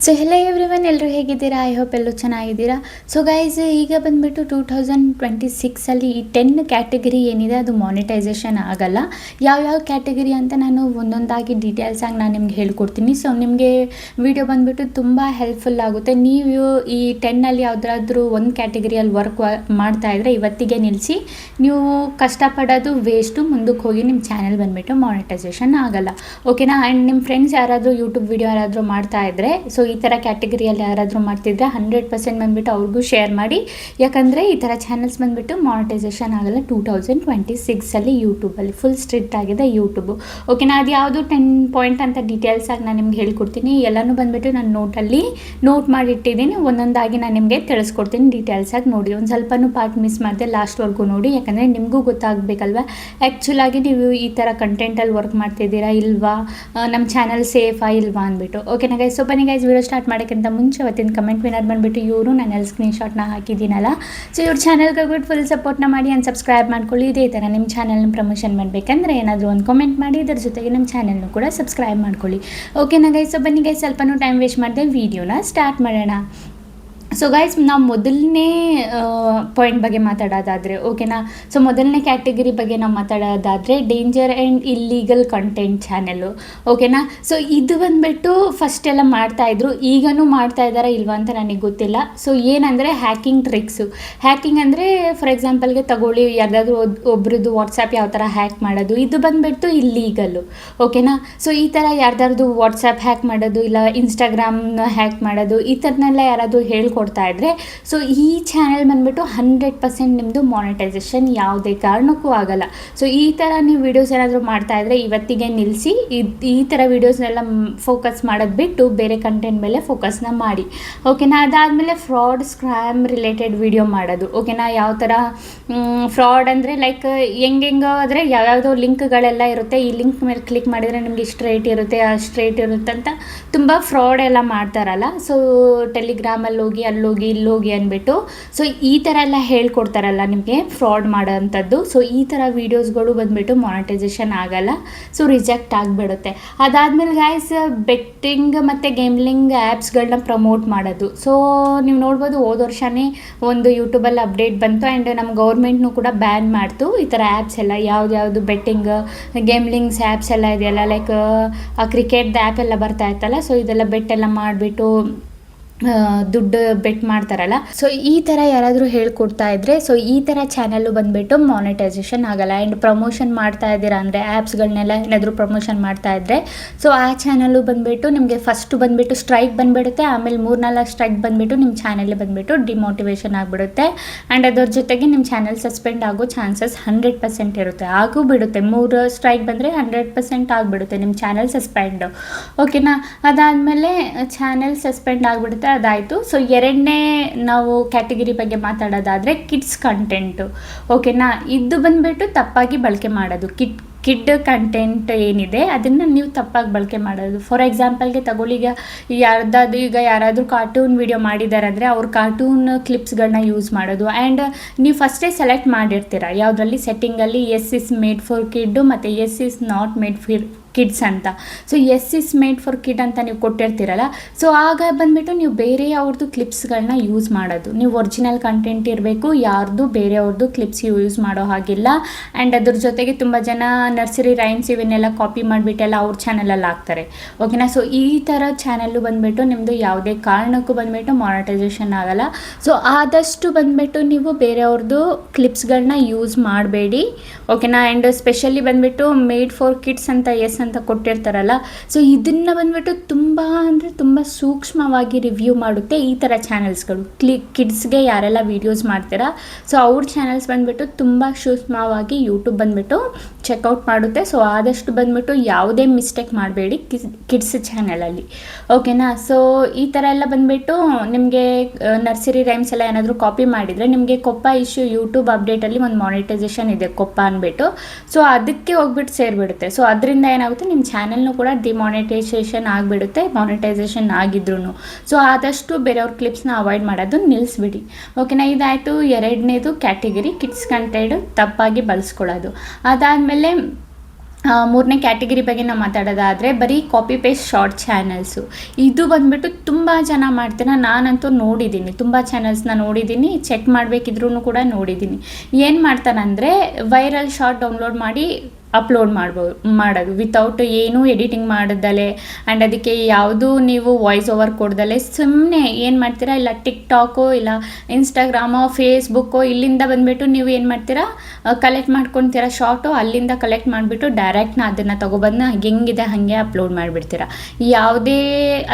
So hello everyone, ಎಲ್ಲರೂ ಹೇಗಿದ್ದೀರಾ? I hope ಎಲ್ಲರೂ ಚೆನ್ನಾಗಿದ್ದೀರಾ. ಸೊ ಗೈಸ್, ಈಗ ಬಂದುಬಿಟ್ಟು 2026ಅಲ್ಲಿ ಈ 10 ಕ್ಯಾಟಗರಿ ಏನಿದೆ ಅದು ಮಾನಿಟೈಸೇಷನ್ ಆಗಲ್ಲ. ಯಾವ್ಯಾವ ಕ್ಯಾಟಗರಿ ಅಂತ ನಾನು ಒಂದೊಂದಾಗಿ ಡೀಟೇಲ್ಸಾಗಿ ನಾನು ನಿಮ್ಗೆ ಹೇಳ್ಕೊಡ್ತೀನಿ. ಸೊ ನಿಮಗೆ ವಿಡಿಯೋ ಬಂದುಬಿಟ್ಟು ತುಂಬ ಹೆಲ್ಪ್ಫುಲ್ ಆಗುತ್ತೆ. ನೀವು ಈ 10ಅಲ್ಲಿ ಯಾವುದಾದ್ರೂ ಒಂದು ಕ್ಯಾಟಗರಿಯಲ್ಲಿ ವರ್ಕ್ ಮಾಡ್ತಾಯಿದ್ರೆ ಇವತ್ತಿಗೆ ನಿಲ್ಲಿಸಿ. ನೀವು ಕಷ್ಟಪಡೋದು ವೇಸ್ಟು. ಮುಂದಕ್ಕೆ ಹೋಗಿ ನಿಮ್ಮ ಚಾನಲ್ ಬಂದುಬಿಟ್ಟು ಮಾನಿಟೈಸೇಷನ್ ಆಗಲ್ಲ, ಓಕೆನಾ? ಆ್ಯಂಡ್ ನಿಮ್ಮ ಫ್ರೆಂಡ್ಸ್ ಯಾರಾದರೂ ಯೂಟ್ಯೂಬ್ ವಿಡಿಯೋ ಯಾರಾದರೂ ಮಾಡ್ತಾಯಿದ್ರೆ, ಸೊ ಈ ಥರ ಕ್ಯಾಟಗರಿಯಲ್ಲಿ ಯಾರಾದರೂ ಮಾಡ್ತಿದ್ರೆ 100% ಬಂದುಬಿಟ್ಟು ಅವ್ರಿಗೂ ಶೇರ್ ಮಾಡಿ. ಯಾಕಂದರೆ ಈ ಥರ ಚಾನಲ್ಸ್ ಬಂದುಬಿಟ್ಟು ಮಾನಿಟೈಸೇಷನ್ ಆಗಲ್ಲ 2026ಅಲ್ಲಿ ಯೂಟ್ಯೂಬಲ್ಲಿ. ಫುಲ್ ಸ್ಟ್ರಿಕ್ಟ್ ಆಗಿದೆ ಯೂಟ್ಯೂಬು, ಓಕೆನಾ? ಅದು ಯಾವುದು 10 ಪಾಯಿಂಟ್ ಅಂತ ಡೀಟೇಲ್ಸಾಗಿ ನಾನು ನಿಮ್ಗೆ ಹೇಳ್ಕೊಡ್ತೀನಿ. ಎಲ್ಲನೂ ಬಂದುಬಿಟ್ಟು ನಾನು ನೋಟಲ್ಲಿ ನೋಟ್ ಮಾಡಿಟ್ಟಿದ್ದೀನಿ. ಒಂದೊಂದಾಗಿ ನಾನು ನಿಮಗೆ ತಿಳಿಸ್ಕೊಡ್ತೀನಿ ಡೀಟೇಲ್ಸಾಗಿ. ನೋಡಿ, ಒಂದು ಸ್ವಲ್ಪನೂ ಪಾರ್ಟ್ ಮಿಸ್ ಮಾಡಿದೆ, ಲಾಸ್ಟ್ವರೆಗೂ ನೋಡಿ. ಯಾಕಂದರೆ ನಿಮಗೂ ಗೊತ್ತಾಗಬೇಕಲ್ವ ಆ್ಯಕ್ಚುಲಾಗಿ ನೀವು ಈ ಥರ ಕಂಟೆಂಟಲ್ಲಿ ವರ್ಕ್ ಮಾಡ್ತಿದ್ದೀರಾ ಇಲ್ವಾ, ನಮ್ಮ ಚಾನಲ್ ಸೇಫಾ ಇಲ್ವಾ ಅಂದ್ಬಿಟ್ಟು. ಓಕೆನಾ ಗೈಸ್? ಸೊ ಬನ್ನಿ ಗೈಸ್, ವಿಡಿಯೋ ಸ್ಟಾರ್ಟ್ ಮಾಡೋಕ್ಕಿಂತ ಮುಂಚೆ ಅವತ್ತಿನ ಕಮೆಂಟ್ ವಿನರ್ ಬಂದುಬಿಟ್ಟು ಇವರು. ನಾನು ಸ್ಕ್ರೀನ್ಶಾಟ್ನ ಹಾಕಿದ್ದೀನಲ್ಲ, ಸೊ ಇವ್ರ ಚಾನಲ್ಗೆ ಹೋಗ್ಬಿಟ್ಟು ಫುಲ್ ಸಪೋರ್ಟ್ನ ಮಾಡಿ ಆ್ಯಂಡ್ ಸಬ್ಸ್ಕ್ರೈಬ್ ಮಾಡ್ಕೊಳ್ಳಿ. ಇದೇ ಥರ ನಿಮ್ಮ ಚಾನಲ್ನ ಪ್ರಮೋಷನ್ ಮಾಡಬೇಕಂದ್ರೆ ಏನಾದರೂ ಒಂದು ಕಮೆಂಟ್ ಮಾಡಿ, ಇದರ ಜೊತೆಗೆ ನಮ್ಮ ಚಾನಲ್ನು ಕೂಡ ಸಬ್ಸ್ಕ್ರೈಬ್ ಮಾಡ್ಕೊಳ್ಳಿ. ಓಕೆನಾ ಗೈಸ್? ಸೊ ಬನ್ನಿ ಗೈಸ್, ಸ್ವಲ್ಪನೂ ಟೈಮ್ ವೇಸ್ಟ್ ಮಾಡಿದೆ, ವೀಡಿಯೋನ ಸ್ಟಾರ್ಟ್ ಮಾಡೋಣ. ಸೊ ಗೈಸ್, ನಾವು ಮೊದಲನೇ ಪಾಯಿಂಟ್ ಬಗ್ಗೆ ಮಾತಾಡೋದಾದರೆ, ಓಕೆನಾ? ಸೊ ಮೊದಲನೇ ಕ್ಯಾಟಗರಿ ಬಗ್ಗೆ ನಾವು ಮಾತಾಡೋದಾದರೆ danger and illegal content channel, ಓಕೆನಾ? ಸೊ ಇದು ಬಂದುಬಿಟ್ಟು ಫಸ್ಟೆಲ್ಲ ಮಾಡ್ತಾಯಿದ್ರು, ಈಗನೂ ಮಾಡ್ತಾ ಇದ್ದಾರಾ ಇಲ್ವಾ ಅಂತ ನನಗೆ ಗೊತ್ತಿಲ್ಲ. ಸೊ ಏನಂದರೆ ಹ್ಯಾಕಿಂಗ್ ಟ್ರಿಕ್ಸು. ಹ್ಯಾಕಿಂಗ್ ಅಂದರೆ ಫಾರ್ ಎಕ್ಸಾಂಪಲ್ಗೆ ತಗೊಳ್ಳಿ, ಯಾರ್ದಾದ್ರೂ ಒಬ್ರದ್ದು ವಾಟ್ಸಪ್ ಯಾವ ಥರ ಹ್ಯಾಕ್ ಮಾಡೋದು, ಇದು ಬಂದುಬಿಟ್ಟು ಇಲ್ಲೀಗಲ್ಲು, ಓಕೆನಾ? ಸೊ ಈ ಥರ ಯಾರ್ದಾರ್ದು ವಾಟ್ಸಪ್ ಹ್ಯಾಕ್ ಮಾಡೋದು, ಇಲ್ಲ ಇನ್ಸ್ಟಾಗ್ರಾಮ್ನ ಹ್ಯಾಕ್ ಮಾಡೋದು, ಈ ಥರನೆಲ್ಲ ಯಾರಾದರೂ ಹೇಳ್ಕೊಡ್ತಾ ಇದ್ರೆ, ಸೊ ಈ ಚಾನೆಲ್ ಬಂದುಬಿಟ್ಟು 100% ನಿಮ್ಮದು ಮಾನಿಟೈಸೇಷನ್ ಯಾವುದೇ ಕಾರಣಕ್ಕೂ ಆಗಲ್ಲ. ಸೊ ಈ ಥರ ನೀವು ವೀಡಿಯೋಸ್ ಏನಾದರೂ ಮಾಡ್ತಾಯಿದ್ರೆ ಇವತ್ತಿಗೆ ನಿಲ್ಲಿಸಿ. ಈ ಥರ ವೀಡಿಯೋಸ್ನೆಲ್ಲ ಫೋಕಸ್ ಮಾಡೋದು ಬಿಟ್ಟು ಬೇರೆ ಕಂಟೆಂಟ್ ಮೇಲೆ ಫೋಕಸ್ನ ಮಾಡಿ, ಓಕೆನಾ? ಅದಾದಮೇಲೆ ಫ್ರಾಡ್, ಸ್ಕ್ಯಾಮ್ ರಿಲೇಟೆಡ್ ವಿಡಿಯೋ ಮಾಡೋದು, ಓಕೆನಾ? ಯಾವ ಥರ ಫ್ರಾಡ್ ಅಂದರೆ ಲೈಕ್ ಹೆಂಗೆಂಗೋ ಆದರೆ ಯಾವ್ಯಾವುದೋ ಲಿಂಕ್ಗಳೆಲ್ಲ ಇರುತ್ತೆ, ಈ ಲಿಂಕ್ ಮೇಲೆ ಕ್ಲಿಕ್ ಮಾಡಿದರೆ ನಿಮಗೆ ಇಷ್ಟು ರೇಟ್ ಇರುತ್ತೆ, ಅಷ್ಟು ರೇಟ್ ಇರುತ್ತೆ ಅಂತ ತುಂಬ ಫ್ರಾಡ್ ಎಲ್ಲ ಮಾಡ್ತಾರಲ್ಲ. ಸೊ ಟೆಲಿಗ್ರಾಮಲ್ಲಿ ಹೋಗಿ ಅಲ್ಲೋಗಿ ಇಲ್ಲೋಗಿ ಅಂದ್ಬಿಟ್ಟು, ಸೊ ಈ ಥರ ಎಲ್ಲ ಹೇಳ್ಕೊಡ್ತಾರಲ್ಲ ನಿಮಗೆ ಫ್ರಾಡ್ ಮಾಡೋ ಅಂಥದ್ದು. ಸೊ ಈ ಥರ ವೀಡಿಯೋಸ್ಗಳು ಬಂದುಬಿಟ್ಟು ಮಾನಿಟೈಸೇಷನ್ ಆಗಲ್ಲ, ಸೊ ರಿಜೆಕ್ಟ್ ಆಗಿಬಿಡುತ್ತೆ. ಅದಾದಮೇಲೆ ಗೈಸ್, ಬೆಟ್ಟಿಂಗ್ ಮತ್ತು ಗೇಮ್ಲಿಂಗ್ ಆ್ಯಪ್ಸ್ಗಳನ್ನ ಪ್ರಮೋಟ್ ಮಾಡೋದು. ಸೊ ನೀವು ನೋಡ್ಬೋದು, ಹೋದ ವರ್ಷವೇ ಒಂದು ಯೂಟ್ಯೂಬಲ್ಲಿ ಅಪ್ಡೇಟ್ ಬಂತು ಆ್ಯಂಡ್ ನಮ್ಮ ಗೌರ್ಮೆಂಟ್ನೂ ಕೂಡ ಬ್ಯಾನ್ ಮಾಡ್ತು ಈ ಥರ ಆ್ಯಪ್ಸ್ ಎಲ್ಲ. ಯಾವ್ದು ಬೆಟ್ಟಿಂಗ್ ಗೇಮ್ಲಿಂಗ್ಸ್ ಆ್ಯಪ್ಸ್ ಎಲ್ಲ ಇದೆಯಲ್ಲ, ಲೈಕ್ ಕ್ರಿಕೆಟ್ದು ಆ್ಯಪ್ ಎಲ್ಲ ಬರ್ತಾ ಇತ್ತಲ್ಲ, ಸೊ ಇದೆಲ್ಲ ಬೆಟ್ಟೆಲ್ಲ ಮಾಡಿಬಿಟ್ಟು ದುಡ್ಡು ಬೆಟ್ ಮಾಡ್ತಾರಲ್ಲ. ಸೊ ಈ ಥರ ಯಾರಾದರೂ ಹೇಳ್ಕೊಡ್ತಾ ಇದ್ದರೆ, ಸೊ ಈ ಥರ ಚಾನಲ್ಲು ಬಂದುಬಿಟ್ಟು ಮಾನಿಟೈಸೇಷನ್ ಆಗಲ್ಲ. ಆ್ಯಂಡ್ ಪ್ರಮೋಷನ್ ಮಾಡ್ತಾ ಇದ್ದೀರಾ ಅಂದರೆ ಆ್ಯಪ್ಸ್ಗಳನ್ನೆಲ್ಲ ಏನಾದರೂ ಪ್ರಮೋಷನ್ ಮಾಡ್ತಾ ಇದ್ದರೆ, ಸೊ ಆ ಚಾನಲ್ಲು ಬಂದುಬಿಟ್ಟು ನಿಮಗೆ ಫಸ್ಟು ಬಂದುಬಿಟ್ಟು ಸ್ಟ್ರೈಕ್ ಬಂದುಬಿಡುತ್ತೆ. ಆಮೇಲೆ 3-4 ಸ್ಟ್ರೈಕ್ ಬಂದುಬಿಟ್ಟು ನಿಮ್ಮ ಚಾನಲ್ ಬಂದುಬಿಟ್ಟು ಡಿಮೋಟಿವೇಶನ್ ಆಗಿಬಿಡುತ್ತೆ. ಆ್ಯಂಡ್ ಅದರ ಜೊತೆಗೆ ನಿಮ್ಮ ಚಾನಲ್ ಸಸ್ಪೆಂಡ್ ಆಗೋ ಚಾನ್ಸಸ್ 100% ಇರುತ್ತೆ. ಆಗೂ ಬಿಡುತ್ತೆ, 3 ಸ್ಟ್ರೈಕ್ ಬಂದರೆ 100% ಆಗಿಬಿಡುತ್ತೆ ನಿಮ್ಮ ಚಾನಲ್ ಸಸ್ಪೆಂಡು, ಓಕೆನಾ? ಅದಾದಮೇಲೆ ಚಾನಲ್ ಸಸ್ಪೆಂಡ್ ಆಗಿಬಿಡುತ್ತೆ, ಅದಾಯಿತು. ಸೊ ಎರಡನೇ ನಾವು ಕ್ಯಾಟಗರಿ ಬಗ್ಗೆ ಮಾತಾಡೋದಾದರೆ ಕಿಡ್ಸ್ ಕಂಟೆಂಟು, ಓಕೆನಾ? ಇದು ಬಂದುಬಿಟ್ಟು ತಪ್ಪಾಗಿ ಬಳಕೆ ಮಾಡೋದು. ಕಿಡ್ ಕಂಟೆಂಟ್ ಏನಿದೆ ಅದನ್ನು ನೀವು ತಪ್ಪಾಗಿ ಬಳಕೆ ಮಾಡೋದು. ಫಾರ್ ಎಕ್ಸಾಂಪಲ್ಗೆ ತಗೊಳ್ಳಿ, ಈಗ ಯಾರಾದರೂ ಕಾರ್ಟೂನ್ ವಿಡಿಯೋ ಮಾಡಿದ್ದಾರೆ ಅಂದರೆ ಅವ್ರ ಕಾರ್ಟೂನ್ ಕ್ಲಿಪ್ಸ್ಗಳನ್ನ ಯೂಸ್ ಮಾಡೋದು. ಆ್ಯಂಡ್ ನೀವು ಫಸ್ಟೇ ಸೆಲೆಕ್ಟ್ ಮಾಡಿರ್ತೀರ ಯಾವುದರಲ್ಲಿ ಸೆಟ್ಟಿಂಗಲ್ಲಿ yes is made for kid ಮತ್ತು yes is not made for kids ಅಂತ. So yes is made for kid ಅಂತ ನೀವು ಕೊಟ್ಟಿರ್ತೀರಲ್ಲ, ಸೊ ಆಗ ಬಂದುಬಿಟ್ಟು ನೀವು ಬೇರೆ ಅವ್ರದ್ದು ಕ್ಲಿಪ್ಸ್ಗಳನ್ನ ಯೂಸ್ ಮಾಡೋದು. ನೀವು ಒರಿಜಿನಲ್ ಕಂಟೆಂಟ್ ಇರಬೇಕು, ಯಾರ್ದು ಬೇರೆಯವ್ರದ್ದು ಕ್ಲಿಪ್ಸ್ ಯೂಸ್ ಮಾಡೋ ಹಾಗಿಲ್ಲ. ಆ್ಯಂಡ್ ಅದ್ರ ಜೊತೆಗೆ ತುಂಬ ಜನ ನರ್ಸರಿ ರೈಮ್ಸ್ ಇವನ್ನೆಲ್ಲ ಕಾಪಿ ಮಾಡಿಬಿಟ್ಟೆಲ್ಲ ಅವ್ರ ಚಾನಲಲ್ಲಿ ಹಾಕ್ತಾರೆ, ಓಕೆನಾ? ಸೊ ಈ ಥರ ಚಾನಲ್ಲು ಬಂದುಬಿಟ್ಟು ನಿಮ್ಮದು ಯಾವುದೇ ಕಾರಣಕ್ಕೂ ಬಂದುಬಿಟ್ಟು ಮಾನಿಟೈಸೇಷನ್ ಆಗಲ್ಲ. ಸೊ ಆದಷ್ಟು ಬಂದುಬಿಟ್ಟು ನೀವು ಬೇರೆಯವ್ರದ್ದು ಕ್ಲಿಪ್ಸ್ಗಳನ್ನ ಯೂಸ್ ಮಾಡಬೇಡಿ, ಓಕೆನಾ? ಆ್ಯಂಡ್ ಸ್ಪೆಷಲಿ ಬಂದುಬಿಟ್ಟು ಮೇಡ್ ಫಾರ್ ಕಿಡ್ಸ್ ಅಂತ ಅಂತ ಕೊಟ್ಟಿರ್ತಾರಲ್ಲ, ಸೊ ಇದನ್ನು ಬಂದುಬಿಟ್ಟು ತುಂಬ ಅಂದರೆ ತುಂಬ ಸೂಕ್ಷ್ಮವಾಗಿ ರಿವ್ಯೂ ಮಾಡುತ್ತೆ ಈ ಥರ ಚಾನಲ್ಸ್ಗಳು. ಕಿಡ್ಸ್ಗೆ ಯಾರೆಲ್ಲ ವೀಡಿಯೋಸ್ ಮಾಡ್ತೀರಾ, ಸೊ ಅವ್ರ ಚಾನಲ್ಸ್ ಬಂದುಬಿಟ್ಟು ತುಂಬ ಸೂಕ್ಷ್ಮವಾಗಿ ಯೂಟ್ಯೂಬ್ ಬಂದುಬಿಟ್ಟು ಚೆಕ್ಔಟ್ ಮಾಡುತ್ತೆ. ಸೊ ಆದಷ್ಟು ಬಂದುಬಿಟ್ಟು ಯಾವುದೇ ಮಿಸ್ಟೇಕ್ ಮಾಡಬೇಡಿ ಕಿಡ್ಸ್ ಚಾನಲಲ್ಲಿ, ಓಕೆನಾ? ಸೊ ಈ ಥರ ಎಲ್ಲ ಬಂದುಬಿಟ್ಟು ನಿಮಗೆ ನರ್ಸರಿ ರೈಮ್ಸ್ ಎಲ್ಲ ಏನಾದರೂ ಕಾಪಿ ಮಾಡಿದರೆ ನಿಮಗೆ ಕೊಪ್ಪ ಇಶ್ಯೂ ಯೂಟ್ಯೂಬ್ ಅಪ್ಡೇಟಲ್ಲಿ ಒಂದು ಮಾನಿಟೈಸೇಷನ್ ಇದೆ ಕೊಪ್ಪ ಅಂದ್ಬಿಟ್ಟು, ಸೊ ಅದಕ್ಕೆ ಹೋಗ್ಬಿಟ್ಟು ಸೇರಿಬಿಡುತ್ತೆ. ಸೊ ಅದರಿಂದ ಏನಾಗುತ್ತೆ, ನಿಮ್ಮ ಚಾನಲ್ನು ಕೂಡ ಡಿಮಾನಿಟೈಸೇಷನ್ ಆಗಿಬಿಡುತ್ತೆ, ಮಾನಿಟೈಸೇಷನ್ ಆಗಿದ್ರು. ಸೊ ಆದಷ್ಟು ಬೇರೆಯವ್ರ ಕ್ಲಿಪ್ಸ್ನ ಅವಾಯ್ಡ್ ಮಾಡೋದು ನಿಲ್ಲಿಸ್ಬಿಡಿ, ಓಕೆನಾ? ಇದಾಯಿತು ಎರಡನೇದು ಕ್ಯಾಟಗರಿ, ಕಿಡ್ಸ್ ಕಂಟೆಂಟ್ ತಪ್ಪಾಗಿ ಬಳಸ್ಕೊಳ್ಳೋದು. ಅದಾದಮೇಲೆ ಮೂರನೇ ಕ್ಯಾಟಗರಿ ಬಗ್ಗೆ ನಾವು ಮಾತಾಡೋದಾದರೆ ಬರೀ ಕಾಪಿ ಪೇಸ್ಟ್ ಶಾರ್ಟ್ ಚಾನಲ್ಸು. ಇದು ಬಂದುಬಿಟ್ಟು ತುಂಬ ಜನ ಮಾಡ್ತೀರ, ನಾನಂತೂ ನೋಡಿದ್ದೀನಿ, ತುಂಬ ಚಾನಲ್ಸ್ನ ನೋಡಿದ್ದೀನಿ, ಚೆಕ್ ಮಾಡಬೇಕಿದ್ರೂ ಕೂಡ ನೋಡಿದ್ದೀನಿ. ಏನು ಮಾಡ್ತಾನಂದರೆ ವೈರಲ್ ಶಾರ್ಟ್ ಡೌನ್ಲೋಡ್ ಮಾಡಿ ಅಪ್ಲೋಡ್ ಮಾಡೋದು ವಿತೌಟ್ ಏನೂ ಎಡಿಟಿಂಗ್ ಮಾಡೋದಲ್ಲೇ ಆ್ಯಂಡ್ ಅದಕ್ಕೆ ಯಾವುದೂ ನೀವು ವಾಯ್ಸ್ ಓವರ್ ಕೊಡ್ದಲ್ಲೇ ಸುಮ್ಮನೆ ಏನು ಮಾಡ್ತೀರಾ, ಇಲ್ಲ ಟಿಕ್ಟಾಕು ಇಲ್ಲ ಇನ್ಸ್ಟಾಗ್ರಾಮೋ ಫೇಸ್ಬುಕ್ಕೋ ಇಲ್ಲಿಂದ ಬಂದುಬಿಟ್ಟು ನೀವು ಏನು ಮಾಡ್ತೀರಾ, ಕಲೆಕ್ಟ್ ಮಾಡ್ಕೊತೀರಾ ಶಾರ್ಟು, ಅಲ್ಲಿಂದ ಕಲೆಕ್ಟ್ ಮಾಡಿಬಿಟ್ಟು ಡೈರೆಕ್ಟ್ನ ಅದನ್ನು ತೊಗೊಬಂದು ಹೆಂಗಿದೆ ಹಾಗೆ ಅಪ್ಲೋಡ್ ಮಾಡಿಬಿಡ್ತೀರಾ, ಯಾವುದೇ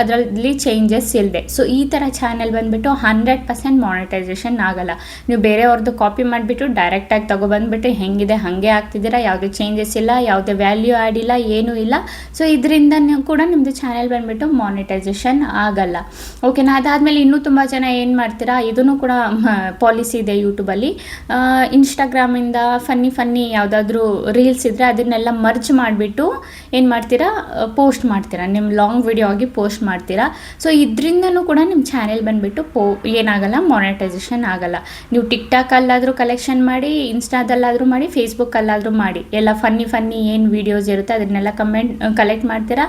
ಅದರಲ್ಲಿ ಚೇಂಜಸ್ ಇಲ್ಲದೆ. ಸೊ ಈ ಥರ ಚಾನೆಲ್ ಬಂದುಬಿಟ್ಟು 100% ಮಾನಿಟೈಸೇಷನ್ ಆಗೋಲ್ಲ. ನೀವು ಬೇರೆಯವ್ರದ್ದು ಕಾಪಿ ಮಾಡಿಬಿಟ್ಟು ಡೈರೆಕ್ಟಾಗಿ ತೊಗೊಬಂದ್ಬಿಟ್ಟು ಹೆಂಗಿದೆ ಹಾಗೆ ಆಗ್ತಿದ್ದೀರಾ, ಯಾವುದೇ ಚೇಂಜಸ್ ಇಲ್ಲ, ಯಾವುದೇ ವ್ಯಾಲ್ಯೂ ಆ್ಯಡ್ ಇಲ್ಲ, ಏನೂ ಇಲ್ಲ. ಸೊ ಇದರಿಂದ ಕೂಡ ನಿಮ್ಮದು ಚಾನೆಲ್ ಬಂದುಬಿಟ್ಟು ಮಾನಿಟೈಸೇಷನ್ ಆಗಲ್ಲ. ಓಕೆನಾ. ಅದಾದಮೇಲೆ ಇನ್ನೂ ತುಂಬ ಜನ ಏನು ಮಾಡ್ತೀರಾ, ಇದನ್ನು ಕೂಡ ಪಾಲಿಸಿ ಇದೆ ಯೂಟ್ಯೂಬಲ್ಲಿ, ಇನ್ಸ್ಟಾಗ್ರಾಮಿಂದ ಫನ್ನಿ ಯಾವುದಾದ್ರೂ ರೀಲ್ಸ್ ಇದ್ದರೆ ಅದನ್ನೆಲ್ಲ ಮರ್ಜ್ ಮಾಡಿಬಿಟ್ಟು ಏನು ಮಾಡ್ತೀರಾ, ಪೋಸ್ಟ್ ಮಾಡ್ತೀರಾ, ನಿಮ್ಮ ಲಾಂಗ್ ವಿಡಿಯೋ ಆಗಿ ಪೋಸ್ಟ್ ಮಾಡ್ತೀರಾ. ಸೊ ಇದರಿಂದನೂ ಕೂಡ ನಿಮ್ಮ ಚಾನೆಲ್ ಬಂದುಬಿಟ್ಟು ಏನಾಗಲ್ಲ, ಮಾನಿಟೈಸೇಷನ್ ಆಗಲ್ಲ. ನೀವು ಟಿಕ್ಟಾಕಲ್ಲಾದರೂ ಕಲೆಕ್ಷನ್ ಮಾಡಿ, ಇನ್ಸ್ಟಾದಲ್ಲಾದರೂ ಮಾಡಿ, ಫೇಸ್ಬುಕ್ಕಲ್ಲಾದರೂ ಮಾಡಿ, ಎಲ್ಲ ಫನ್ನಿ ಏನು ವೀಡಿಯೋಸ್ ಇರುತ್ತೆ ಅದನ್ನೆಲ್ಲ ಕಲೆಕ್ಟ್ ಮಾಡ್ತೀರಾ,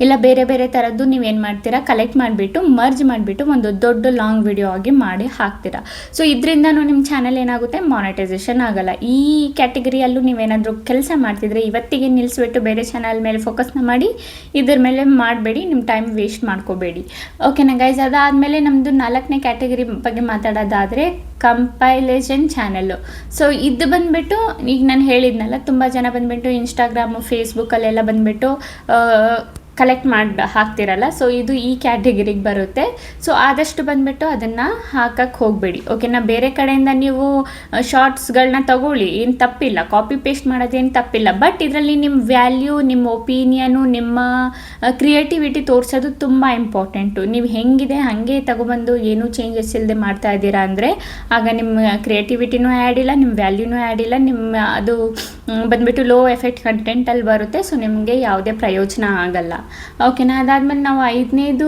ಇಲ್ಲ ಬೇರೆ ಬೇರೆ ಥರದ್ದು ನೀವೇನು ಮಾಡ್ತೀರಾ, ಕಲೆಕ್ಟ್ ಮಾಡಿಬಿಟ್ಟು ಮರ್ಜ್ ಮಾಡಿಬಿಟ್ಟು ಒಂದು ದೊಡ್ಡ ಲಾಂಗ್ ವಿಡಿಯೋ ಆಗಿ ಮಾಡಿ ಹಾಕ್ತೀರಾ. ಸೊ ಇದರಿಂದನೂ ನಿಮ್ಮ ಚಾನಲ್ ಏನಾಗುತ್ತೆ, ಮಾನಿಟೈಸೇಷನ್ ಆಗಲ್ಲ. ಈ ಕ್ಯಾಟಗರಿಯಲ್ಲೂ ನೀವೇನಾದರೂ ಕೆಲಸ ಮಾಡ್ತಿದ್ರೆ ಇವತ್ತಿಗೆ ನಿಲ್ಲಿಸ್ಬಿಟ್ಟು ಬೇರೆ ಚಾನಲ್ ಮೇಲೆ ಫೋಕಸ್ನ ಮಾಡಿ, ಇದ್ರ ಮೇಲೆ ಮಾಡಬೇಡಿ, ನಿಮ್ಮ ಟೈಮ್ ವೇಸ್ಟ್ ಮಾಡ್ಕೋಬೇಡಿ. ಓಕೆನಾ ಗೈಸ್. ಅದಾದಮೇಲೆ ನಮ್ಮದು 4ನೇ ಕ್ಯಾಟಗರಿ ಬಗ್ಗೆ ಮಾತಾಡೋದಾದರೆ ಕಂಪೈಲೇಷನ್ ಚಾನಲ್ಲು. ಸೊ ಇದು ಬಂದುಬಿಟ್ಟು ಈಗ ನಾನು ಹೇಳಿದ್ನಲ್ಲ, ತುಂಬ ಜನ ಬಂದುಬಿಟ್ಟು ಇನ್ಸ್ಟಾಗ್ರಾಮು ಫೇಸ್ಬುಕ್ಕಲ್ಲೆಲ್ಲ ಬಂದುಬಿಟ್ಟು ಕಲೆಕ್ಟ್ ಮಾಡಿ ಹಾಕ್ತಿರಲ್ಲ. ಸೊ ಇದು ಈ ಕ್ಯಾಟಗರಿಗೆ ಬರುತ್ತೆ. ಸೊ ಆದಷ್ಟು ಬಂದುಬಿಟ್ಟು ಅದನ್ನು ಹಾಕಕ್ಕೆ ಹೋಗಬೇಡಿ. ಓಕೆನಾ. ಬೇರೆ ಕಡೆಯಿಂದ ನೀವು ಶಾರ್ಟ್ಸ್ಗಳನ್ನ ತಗೊಳ್ಳಿ, ಏನು ತಪ್ಪಿಲ್ಲ, ಕಾಪಿ ಪೇಸ್ಟ್ ಮಾಡೋದೇನು ತಪ್ಪಿಲ್ಲ. ಬಟ್ ಇದರಲ್ಲಿ ನಿಮ್ಮ ವ್ಯಾಲ್ಯೂ, ನಿಮ್ಮ ಒಪಿನಿಯನು, ನಿಮ್ಮ ಕ್ರಿಯೇಟಿವಿಟಿ ತೋರಿಸೋದು ತುಂಬ ಇಂಪಾರ್ಟೆಂಟು. ನೀವು ಹೆಂಗಿದೆ ಹಾಗೆ ತಗೊಬಂದು ಏನೂ ಚೇಂಜಸ್ ಇಲ್ಲದೆ ಮಾಡ್ತಾ ಇದ್ದೀರಾ ಅಂದರೆ ಆಗ ನಿಮ್ಮ ಕ್ರಿಯೇಟಿವಿಟಿನೂ ಆ್ಯಡ್ ಇಲ್ಲ, ನಿಮ್ಮ ವ್ಯಾಲ್ಯೂನೂ ಆ್ಯಡ್ ಇಲ್ಲ, ನಿಮ್ಮ ಅದು ಬಂದುಬಿಟ್ಟು ಲೋ ಎಫೆಕ್ಟ್ ಕಂಟೆಂಟಲ್ಲಿ ಬರುತ್ತೆ. ಸೊ ನಿಮಗೆ ಯಾವುದೇ ಪ್ರಯೋಜನ ಆಗಲ್ಲ. ಓಕೆನಾ. ಅದಾದಮೇಲೆ ನಾವು 5ನೇದು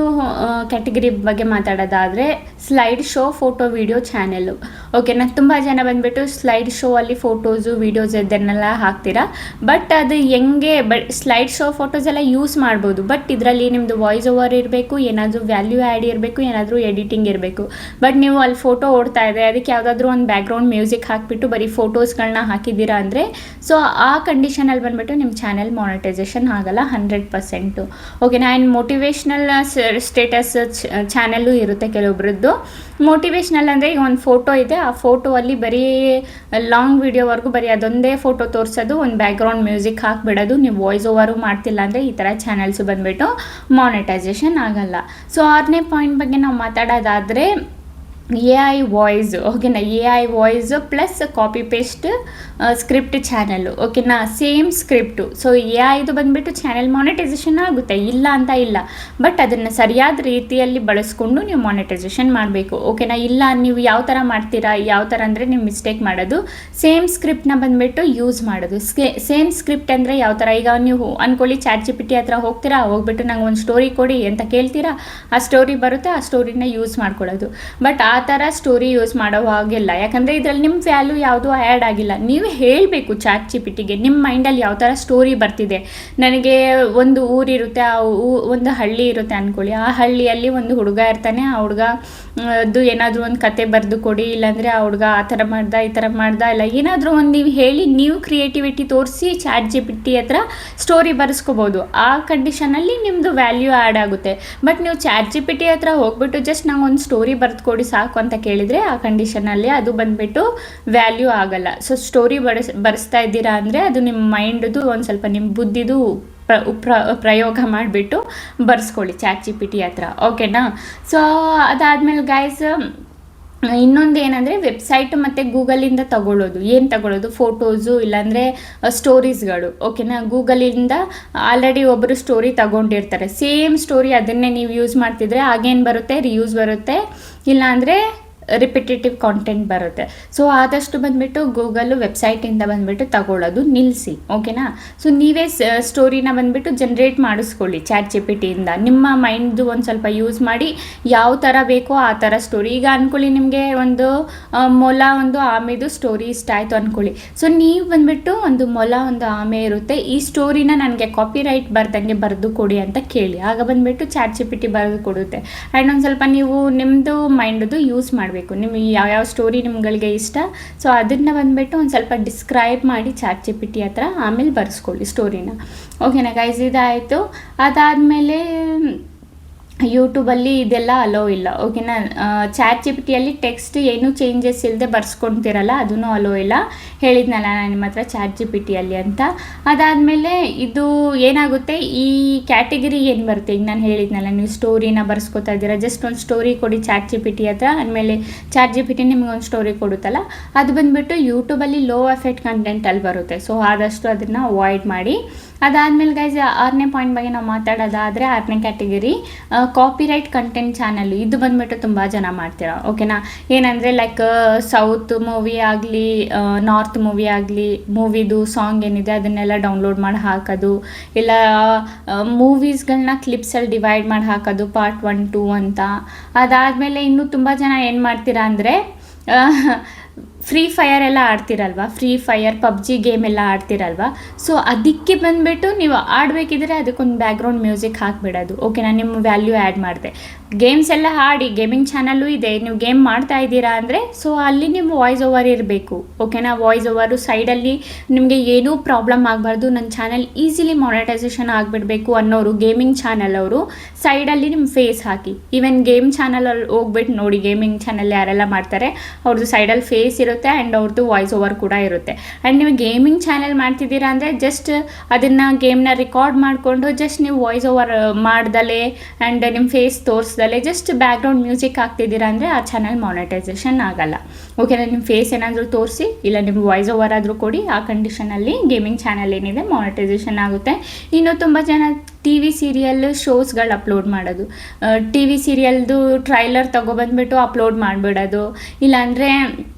ಕ್ಯಾಟಗರಿ ಬಗ್ಗೆ ಮಾತಾಡೋದಾದರೆ slide show photo video channel. ಓಕೆನಾ. ತುಂಬ ಜನ ಬಂದುಬಿಟ್ಟು ಸ್ಲೈಡ್ ಶೋ ಅಲ್ಲಿ ಫೋಟೋಸು ವೀಡಿಯೋಸ್ ಇದನ್ನೆಲ್ಲ ಹಾಕ್ತೀರಾ. ಬಟ್ ಅದು ಹೆಂಗೆ ಸ್ಲೈಡ್ ಶೋ ಫೋಟೋಸ್ ಎಲ್ಲ ಯೂಸ್ ಮಾಡ್ಬೋದು. ಬಟ್ ಇದರಲ್ಲಿ ನಿಮ್ಮದು ವಾಯ್ಸ್ ಓವರ್ ಇರಬೇಕು, ಏನಾದರೂ ವ್ಯಾಲ್ಯೂ ಆ್ಯಡ್ ಇರಬೇಕು, ಏನಾದರೂ ಎಡಿಟಿಂಗ್ ಇರಬೇಕು. ಬಟ್ ನೀವು ಅಲ್ಲಿ ಫೋಟೋ ಓಡ್ತಾ ಇದೆ, ಅದಕ್ಕೆ ಯಾವುದಾದ್ರೂ ಒಂದು ಬ್ಯಾಕ್ಗ್ರೌಂಡ್ ಮ್ಯೂಸಿಕ್ ಹಾಕಿಬಿಟ್ಟು ಬರೀ ಫೋಟೋಸ್ಗಳನ್ನ ಹಾಕಿದ್ದೀರಾ ಅಂದರೆ ಸೊ ಆ ಕಂಡೀಷನಲ್ಲಿ ಬಂದುಬಿಟ್ಟು ನಿಮ್ಮ ಚಾನೆಲ್ ಮಾನಿಟೈಸೇಷನ್ ಆಗಲ್ಲ 100%. ಓಕೆನಾ. ಆ್ಯಂಡ್ ಮೋಟಿವೇಶ್ನಲ್ ಸ್ಟೇಟಸ್ ಚಾನೆಲ್ಲು ಇರುತ್ತೆ ಕೆಲವೊಬ್ರದ್ದು. ಮೋಟಿವೇಶ್ನಲ್ ಅಂದರೆ ಈಗ ಒಂದು ಫೋಟೋ ಇದೆ, ಆ ಫೋಟೋ ಅಲ್ಲಿ ಬರೀ ಲಾಂಗ್ ವಿಡಿಯೋವರೆಗೂ ಬರೀ ಅದೊಂದೇ ಫೋಟೋ ತೋರಿಸೋದು, ಒಂದು ಬ್ಯಾಕ್ಗ್ರೌಂಡ್ ಮ್ಯೂಸಿಕ್ ಹಾಕಿಬಿಡೋದು, ನೀವು ವಾಯ್ಸ್ ಓವರು ಮಾಡ್ತಿಲ್ಲ ಅಂದರೆ ಈ ಥರ ಚಾನೆಲ್ಸು ಬಂದುಬಿಟ್ಟು ಮಾನಿಟೈಸೇಷನ್ ಆಗಲ್ಲ. ಸೊ 6ನೇ ಪಾಯಿಂಟ್ ಬಗ್ಗೆ ನಾವು ಮಾತಾಡೋದಾದರೆ AI ವಾಯ್ಸ್. ಓಕೆನಾ. AI voice plus copy paste script channel. ಓಕೆನಾ. Same script. ಸೊ AIದು ಬಂದುಬಿಟ್ಟು ಚಾನೆಲ್ ಮಾನಿಟೈಸೇಷನ್ ಆಗುತ್ತೆ, ಇಲ್ಲ ಅಂತ ಇಲ್ಲ. ಬಟ್ ಅದನ್ನು ಸರಿಯಾದ ರೀತಿಯಲ್ಲಿ ಬಳಸ್ಕೊಂಡು ನೀವು ಮಾನಿಟೈಸೇಷನ್ ಮಾಡಬೇಕು. ಓಕೆನಾ. ಇಲ್ಲ ನೀವು ಯಾವ ಥರ ಮಾಡ್ತೀರಾ, ಯಾವ ಥರ ಅಂದರೆ ನೀವು ಮಿಸ್ಟೇಕ್ ಮಾಡೋದು, ಸೇಮ್ ಸ್ಕ್ರಿಪ್ಟ್ನ ಬಂದುಬಿಟ್ಟು ಯೂಸ್ ಮಾಡೋದು. ಸೇಮ್ ಸ್ಕ್ರಿಪ್ಟ್ ಅಂದರೆ ಯಾವ ಥರ, ಈಗ ನೀವು ಅಂದ್ಕೊಳ್ಳಿ ChatGPT ಹತ್ರ ಹೋಗ್ತೀರಾ, ಹೋಗ್ಬಿಟ್ಟು ನಂಗೆ ಒಂದು ಸ್ಟೋರಿ ಕೊಡಿ ಅಂತ ಕೇಳ್ತೀರಾ, ಆ ಸ್ಟೋರಿ ಬರುತ್ತೆ, ಆ ಸ್ಟೋರಿನ ಯೂಸ್ ಮಾಡ್ಕೊಳ್ಳೋದು. ಬಟ್ ಆ ಥರ ಸ್ಟೋರಿ ಯೂಸ್ ಮಾಡೋ ಹಾಗಿಲ್ಲ, ಯಾಕಂದರೆ ಇದರಲ್ಲಿ ನಿಮ್ಮ ವ್ಯಾಲ್ಯೂ ಯಾವುದೂ ಆ್ಯಡ್ ಆಗಿಲ್ಲ. ನೀವು ಹೇಳಬೇಕು ChatGPTಗೆ ನಿಮ್ಮ ಮೈಂಡಲ್ಲಿ ಯಾವ ಥರ ಸ್ಟೋರಿ ಬರ್ತಿದೆ. ನನಗೆ ಒಂದು ಊರಿರುತ್ತೆ, ಆ ಒಂದು ಹಳ್ಳಿ ಇರುತ್ತೆ ಅಂದ್ಕೊಳ್ಳಿ, ಆ ಹಳ್ಳಿಯಲ್ಲಿ ಒಂದು ಹುಡುಗ ಇರ್ತಾನೆ, ಆ ಹುಡುಗ ಅದು ಏನಾದರೂ ಒಂದು ಕತೆ ಬರೆದು ಕೊಡಿ, ಇಲ್ಲಾಂದರೆ ಆ ಹುಡುಗ ಆ ಥರ ಮಾಡ್ದ ಈ ಥರ ಮಾಡ್ದ, ಇಲ್ಲ ಏನಾದರೂ ಒಂದು ನೀವು ಹೇಳಿ, ನೀವು ಕ್ರಿಯೇಟಿವಿಟಿ ತೋರಿಸಿ ChatGPT ಹತ್ರ ಸ್ಟೋರಿ ಬರೆಸ್ಕೋಬೋದು. ಆ ಕಂಡೀಷನಲ್ಲಿ ನಿಮ್ಮದು ವ್ಯಾಲ್ಯೂ ಆ್ಯಡ್ ಆಗುತ್ತೆ. ಬಟ್ ನೀವು ChatGPT ಹತ್ರ ಹೋಗ್ಬಿಟ್ಟು ಜಸ್ಟ್ ನಂಗೆ ಒಂದು ಸ್ಟೋರಿ ಬರೆದು ಕೊಡಿ ಸಾಕು ಅಂತ ಕೇಳಿದರೆ ಆ ಕಂಡೀಷನಲ್ಲಿ ಅದು ಬಂದುಬಿಟ್ಟು ವ್ಯಾಲ್ಯೂ ಆಗಲ್ಲ. ಸೊ ಸ್ಟೋರಿ ಬರೆಸ್ತಾ ಇದ್ದೀರಾ ಅಂದರೆ ಅದು ನಿಮ್ಮ ಮೈಂಡ್ದು ಒಂದು ಸ್ವಲ್ಪ ನಿಮ್ಮ ಬುದ್ಧಿದು ಪ್ರಯೋಗ ಮಾಡಿಬಿಟ್ಟು ಬರ್ಸ್ಕೊಳ್ಳಿ ChatGPT ಹತ್ರ. ಓಕೆನಾ. ಸೊ ಅದಾದಮೇಲೆ ಗೈಸ್ ಇನ್ನೊಂದು ಏನಂದರೆ ವೆಬ್ಸೈಟ್ ಮತ್ತು ಗೂಗಲಿಂದ ತಗೊಳ್ಳೋದು ಫೋಟೋಸು ಇಲ್ಲಾಂದರೆ ಸ್ಟೋರೀಸ್ಗಳು. ಓಕೆನಾ. ಗೂಗಲಿಂದ ಆಲ್ರೆಡಿ ಒಬ್ಬರು ಸ್ಟೋರಿ ತಗೊಂಡಿರ್ತಾರೆ, ಸೇಮ್ ಸ್ಟೋರಿ ಅದನ್ನೇ ನೀವು ಯೂಸ್ ಮಾಡ್ತಿದ್ರೆ ಆಗೇನು ಬರುತ್ತೆ, ರಿಯೂಸ್ ಬರುತ್ತೆ, ಇಲ್ಲಾಂದರೆ ರಿಪಿಟೇಟಿವ್ ಕಾಂಟೆಂಟ್ ಬರುತ್ತೆ. ಸೊ ಆದಷ್ಟು ಬಂದುಬಿಟ್ಟು ಗೂಗಲ್ಲು ವೆಬ್ಸೈಟಿಂದ ಬಂದುಬಿಟ್ಟು ತಗೊಳ್ಳೋದು ನಿಲ್ಲಿಸಿ, ಓಕೆನಾ. ಸೊ ನೀವೇ ಸ್ಟೋರಿನ ಬಂದುಬಿಟ್ಟು ಜನ್ರೇಟ್ ಮಾಡಿಸ್ಕೊಳ್ಳಿ ಚಾಟ್ ಜಿ ಪಿ ಟಿಯಿಂದ. ನಿಮ್ಮ ಮೈಂಡ್ದು ಒಂದು ಸ್ವಲ್ಪ ಯೂಸ್ ಮಾಡಿ ಯಾವ ಥರ ಬೇಕೋ ಆ ಥರ ಸ್ಟೋರಿ. ಈಗ ಅಂದ್ಕೊಳ್ಳಿ ನಿಮಗೆ ಒಂದು ಮೊಲ ಒಂದು ಆಮೆದು ಸ್ಟೋರಿ ಇಷ್ಟ ಆಯಿತು ಅಂದ್ಕೊಳ್ಳಿ. ಸೊ ನೀವು ಬಂದುಬಿಟ್ಟು ಒಂದು ಮೊಲ ಒಂದು ಆಮೆ ಇರುತ್ತೆ, ಈ ಸ್ಟೋರಿನ ನನಗೆ ಕಾಪಿರೈಟ್ ಬರ್ದಂಗೆ ಬರೆದು ಕೊಡಿ ಅಂತ ಕೇಳಿ. ಆಗ ಬಂದುಬಿಟ್ಟು ಚಾಟ್ ಜಿ ಪಿ ಟಿ ಬರೆದು ಕೊಡುತ್ತೆ. ಆ್ಯಂಡ್ ಒಂದು ಸ್ವಲ್ಪ ನೀವು ನಿಮ್ಮದು ಮೈಂಡ್ದು ಯೂಸ್ ಮಾಡಬೇಕು. ನಿಮಗೆ ಯಾವ್ಯಾವ ಸ್ಟೋರಿ ನಿಮ್ಗಳಿಗೆ ಇಷ್ಟ, ಸೊ ಅದನ್ನು ಬಂದುಬಿಟ್ಟು ಒಂದು ಸ್ವಲ್ಪ ಡಿಸ್ಕ್ರೈಬ್ ಮಾಡಿ ಚಾಟ್ ಜಿ ಪಿ ಟಿ ಹತ್ರ ಆಮೇಲೆ ಬರೆಸ್ಕೊಳ್ಳಿ ಸ್ಟೋರಿನ, ಓಕೆನಾ ಗೈಸ್. ಇದಾಯಿತು. ಅದಾದಮೇಲೆ ಯೂಟ್ಯೂಬಲ್ಲಿ ಇದೆಲ್ಲ ಅಲೋ ಇಲ್ಲ, ಓಕೆನಾ. ಚಾಟ್ ಜಿ ಪಿ ಟಿಯಲ್ಲಿ ಟೆಕ್ಸ್ಟ್ ಏನೂ ಚೇಂಜಸ್ ಇಲ್ಲದೆ ಬರ್ಸ್ಕೊಳ್ತಿರಲ್ಲ, ಅದೂ ಅಲೋ ಇಲ್ಲ. ಹೇಳಿದ್ನಲ್ಲ ನಾನು ನಿಮ್ಮ ಹತ್ರ ಚಾಟ್ ಜಿ ಪಿ ಟಿಯಲ್ಲಿ ಅಂತ. ಅದಾದಮೇಲೆ ಇದು ಏನಾಗುತ್ತೆ, ಈ ಕ್ಯಾಟಗರಿ ಏನು ಬರುತ್ತೆ, ಈಗ ನಾನು ಹೇಳಿದ್ನಲ್ಲ ನೀವು ಸ್ಟೋರಿನ ಬರ್ಸ್ಕೊತಾ ಇದ್ದೀರಾ, ಜಸ್ಟ್ ಒಂದು ಸ್ಟೋರಿ ಕೊಡಿ ಚಾಟ್ ಜಿ ಪಿ ಟಿ ಹತ್ರ, ಆದಮೇಲೆ ಚಾಟ್ ಜಿ ಪಿ ಟಿ ನಿಮ್ಗೆ ಒಂದು ಸ್ಟೋರಿ ಕೊಡುತ್ತಲ್ಲ, ಅದು ಬಂದುಬಿಟ್ಟು ಯೂಟ್ಯೂಬಲ್ಲಿ ಲೋ ಎಫೆಕ್ಟ್ ಕಂಟೆಂಟಲ್ಲಿ ಬರುತ್ತೆ. ಸೊ ಆದಷ್ಟು ಅದನ್ನು ಅವಾಯ್ಡ್ ಮಾಡಿ. ಅದಾದಮೇಲೆ ಗೈಸ್ 6ನೇ ಪಾಯಿಂಟ್ ಬಗ್ಗೆ ನಾವು ಮಾತಾಡೋದಾದರೆ 6ನೇ ಕ್ಯಾಟಗರಿ ಕಾಪಿರೈಟ್ ಕಂಟೆಂಟ್ ಚಾನಲ್. ಇದು ಬಂದುಬಿಟ್ಟು ತುಂಬ ಜನ ಮಾಡ್ತೀರಾ, ಓಕೆನಾ. ಏನಂದರೆ ಲೈಕ್ ಸೌತ್ ಮೂವಿ ಆಗಲಿ ನಾರ್ತ್ ಮೂವಿ ಆಗಲಿ ಮೂವಿದು ಸಾಂಗ್ ಏನಿದೆ ಅದನ್ನೆಲ್ಲ ಡೌನ್ಲೋಡ್ ಮಾಡಿ ಹಾಕೋದು, ಇಲ್ಲ ಮೂವೀಸ್ಗಳನ್ನ ಕ್ಲಿಪ್ಸಲ್ಲಿ ಡಿವೈಡ್ ಮಾಡಿ ಹಾಕೋದು ಪಾರ್ಟ್ 1, 2 ಅಂತ. ಅದಾದಮೇಲೆ ಇನ್ನೂ ತುಂಬ ಜನ ಏನು ಮಾಡ್ತೀರಾ ಅಂದರೆ ಫ್ರೀ ಫೈರ್ ಎಲ್ಲ ಆಡ್ತಿರಲ್ವ, ಫ್ರೀ ಫೈರ್ ಪಬ್ಜಿ ಗೇಮ್ ಎಲ್ಲ ಆಡ್ತಿರಲ್ವ, ಸೊ ಅದಕ್ಕೆ ಬಂದುಬಿಟ್ಟು ನೀವು ಆಡಬೇಕಿದ್ರೆ ಅದಕ್ಕೊಂದು ಬ್ಯಾಕ್ಗ್ರೌಂಡ್ ಮ್ಯೂಸಿಕ್ ಹಾಕಿಬಿಡೋದು, ಓಕೆನಾ. ನಿಮ್ಮ ವ್ಯಾಲ್ಯೂ ಆ್ಯಡ್ ಮಾಡಿದೆ ಗೇಮ್ಸ್ ಎಲ್ಲ ಆಡಿ, ಗೇಮಿಂಗ್ ಚಾನಲ್ಲು ಇದೆ, ನೀವು ಗೇಮ್ ಮಾಡ್ತಾ ಇದ್ದೀರಾ ಅಂದರೆ ಸೊ ಅಲ್ಲಿ ನಿಮ್ಮ ವಾಯ್ಸ್ ಓವರ್ ಇರಬೇಕು, ಓಕೆನಾ. ವಾಯ್ಸ್ ಓವರು ಸೈಡಲ್ಲಿ ನಿಮಗೆ ಏನೂ ಪ್ರಾಬ್ಲಮ್ ಆಗಬಾರ್ದು, ನನ್ನ ಚಾನಲ್ ಈಸಿಲಿ ಮಾನಿಟೈಸೇಷನ್ ಆಗಿಬಿಡಬೇಕು ಅನ್ನೋರು ಗೇಮಿಂಗ್ ಚಾನಲ್ ಅವರು ಸೈಡಲ್ಲಿ ನಿಮ್ಮ ಫೇಸ್ ಹಾಕಿ. ಈವನ್ ಗೇಮ್ ಚಾನಲಲ್ಲಿ ಹೋಗ್ಬಿಟ್ಟು ನೋಡಿ, ಗೇಮಿಂಗ್ ಚಾನಲ್ ಯಾರೆಲ್ಲ ಮಾಡ್ತಾರೆ ಅವ್ರದ್ದು ಸೈಡಲ್ಲಿ ಫೇಸ್ ಇರುತ್ತೆ ಆ್ಯಂಡ್ ಅವ್ರದ್ದು ವಾಯ್ಸ್ ಓವರ್ ಕೂಡ ಇರುತ್ತೆ. ಆ್ಯಂಡ್ ನೀವು ಗೇಮಿಂಗ್ ಚಾನಲ್ ಮಾಡ್ತಿದ್ದೀರಾ ಅಂದರೆ ಜಸ್ಟ್ ಅದನ್ನು ಗೇಮ್ನ ರೆಕಾರ್ಡ್ ಮಾಡಿಕೊಂಡು ಜಸ್ಟ್ ನೀವು ವಾಯ್ಸ್ ಓವರ್ ಮಾಡ್ದಲೇ ಆ್ಯಂಡ್ ನಿಮ್ಮ ಫೇಸ್ ತೋರಿಸ್ದಲೇ ಜಸ್ಟ್ ಬ್ಯಾಕ್ಗ್ರೌಂಡ್ ಮ್ಯೂಸಿಕ್ ಹಾಕ್ತಿದ್ದೀರಾ ಅಂದರೆ ಆ ಚಾನಲ್ ಮಾನಿಟೈಸೇಷನ್ ಆಗಲ್ಲ, ಓಕೆನಾ. ನಿಮ್ಮ ಫೇಸ್ ಏನಾದರೂ ತೋರಿಸಿ ಇಲ್ಲ ನಿಮ್ಮ ವಾಯ್ಸ್ ಓವರ್ ಆದರೂ ಕೊಡಿ, ಆ ಕಂಡೀಷನಲ್ಲಿ ಗೇಮಿಂಗ್ ಚಾನಲ್ ಏನಿದೆ ಮಾನಿಟೈಸೇಷನ್ ಆಗುತ್ತೆ. ಇನ್ನು ತುಂಬ ಜನ ಟಿ ವಿ ಸೀರಿಯಲ್ ಶೋಸ್ಗಳು ಅಪ್ಲೋಡ್ ಮಾಡೋದು, ಟಿ ವಿ ಸೀರಿಯಲ್ದು ಟ್ರೈಲರ್ ತೊಗೊಬಂದ್ಬಿಟ್ಟು ಅಪ್ಲೋಡ್ ಮಾಡಿಬಿಡೋದು, ಇಲ್ಲಾಂದರೆ